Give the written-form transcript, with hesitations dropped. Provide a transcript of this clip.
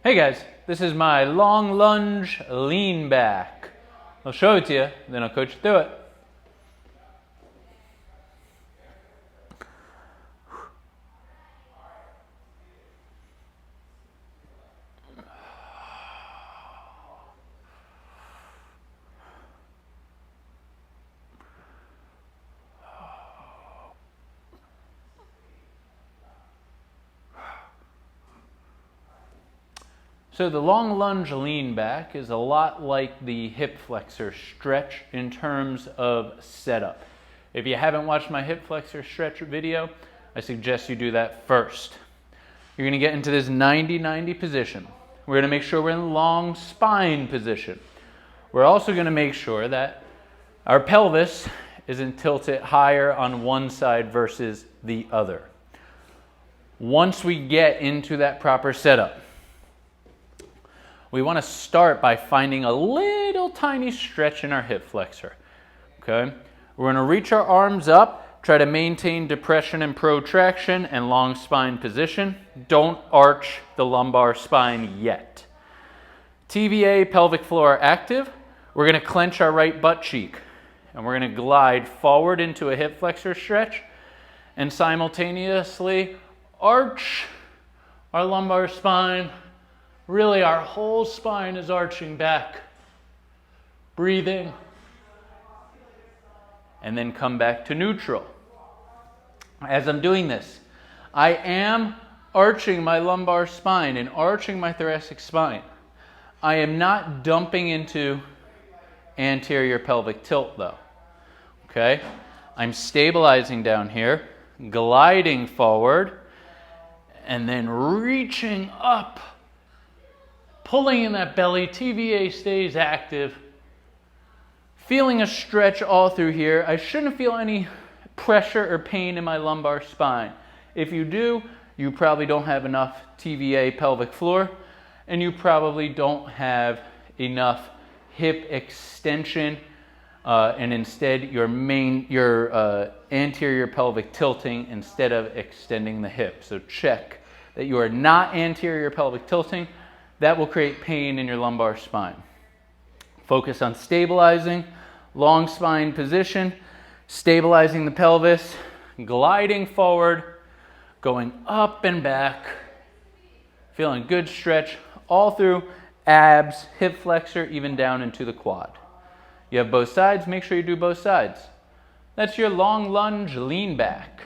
Hey guys, this is my long lunge lean back. I'll show it to you, then I'll coach you through it. So the long lunge lean back is a lot like the hip flexor stretch in terms of setup. If you haven't watched my hip flexor stretch video, I suggest you do that first. You're going to get into this 90-90 position. We're going to make sure we're in long spine position. We're also going to make sure that our pelvis isn't tilted higher on one side versus the other. Once we get into that proper setup, we want to start by finding a little tiny stretch in our hip flexor. Okay? We're going to reach our arms up, try to maintain depression and protraction and long spine position. Don't arch the lumbar spine yet. TVA, pelvic floor active. We're going to clench our right butt cheek and we're going to glide forward into a hip flexor stretch and simultaneously arch our lumbar spine. Really, our whole spine is arching back. Breathing. And then come back to neutral. As I'm doing this, I am arching my lumbar spine and arching my thoracic spine. I am not dumping into anterior pelvic tilt though. Okay? I'm stabilizing down here, gliding forward, and then reaching up. Pulling in that belly, TVA stays active. Feeling a stretch all through here. I shouldn't feel any pressure or pain in my lumbar spine. If you do, you probably don't have enough TVA pelvic floor, and you probably don't have enough hip extension, and instead your anterior pelvic tilting instead of extending the hip. So check that you are not anterior pelvic tilting. That will create pain in your lumbar spine. Focus on stabilizing, long spine position, stabilizing the pelvis, gliding forward, going up and back, feeling good stretch all through abs, hip flexor, even down into the quad. You have both sides, make sure you do both sides. That's your long lunge lean back.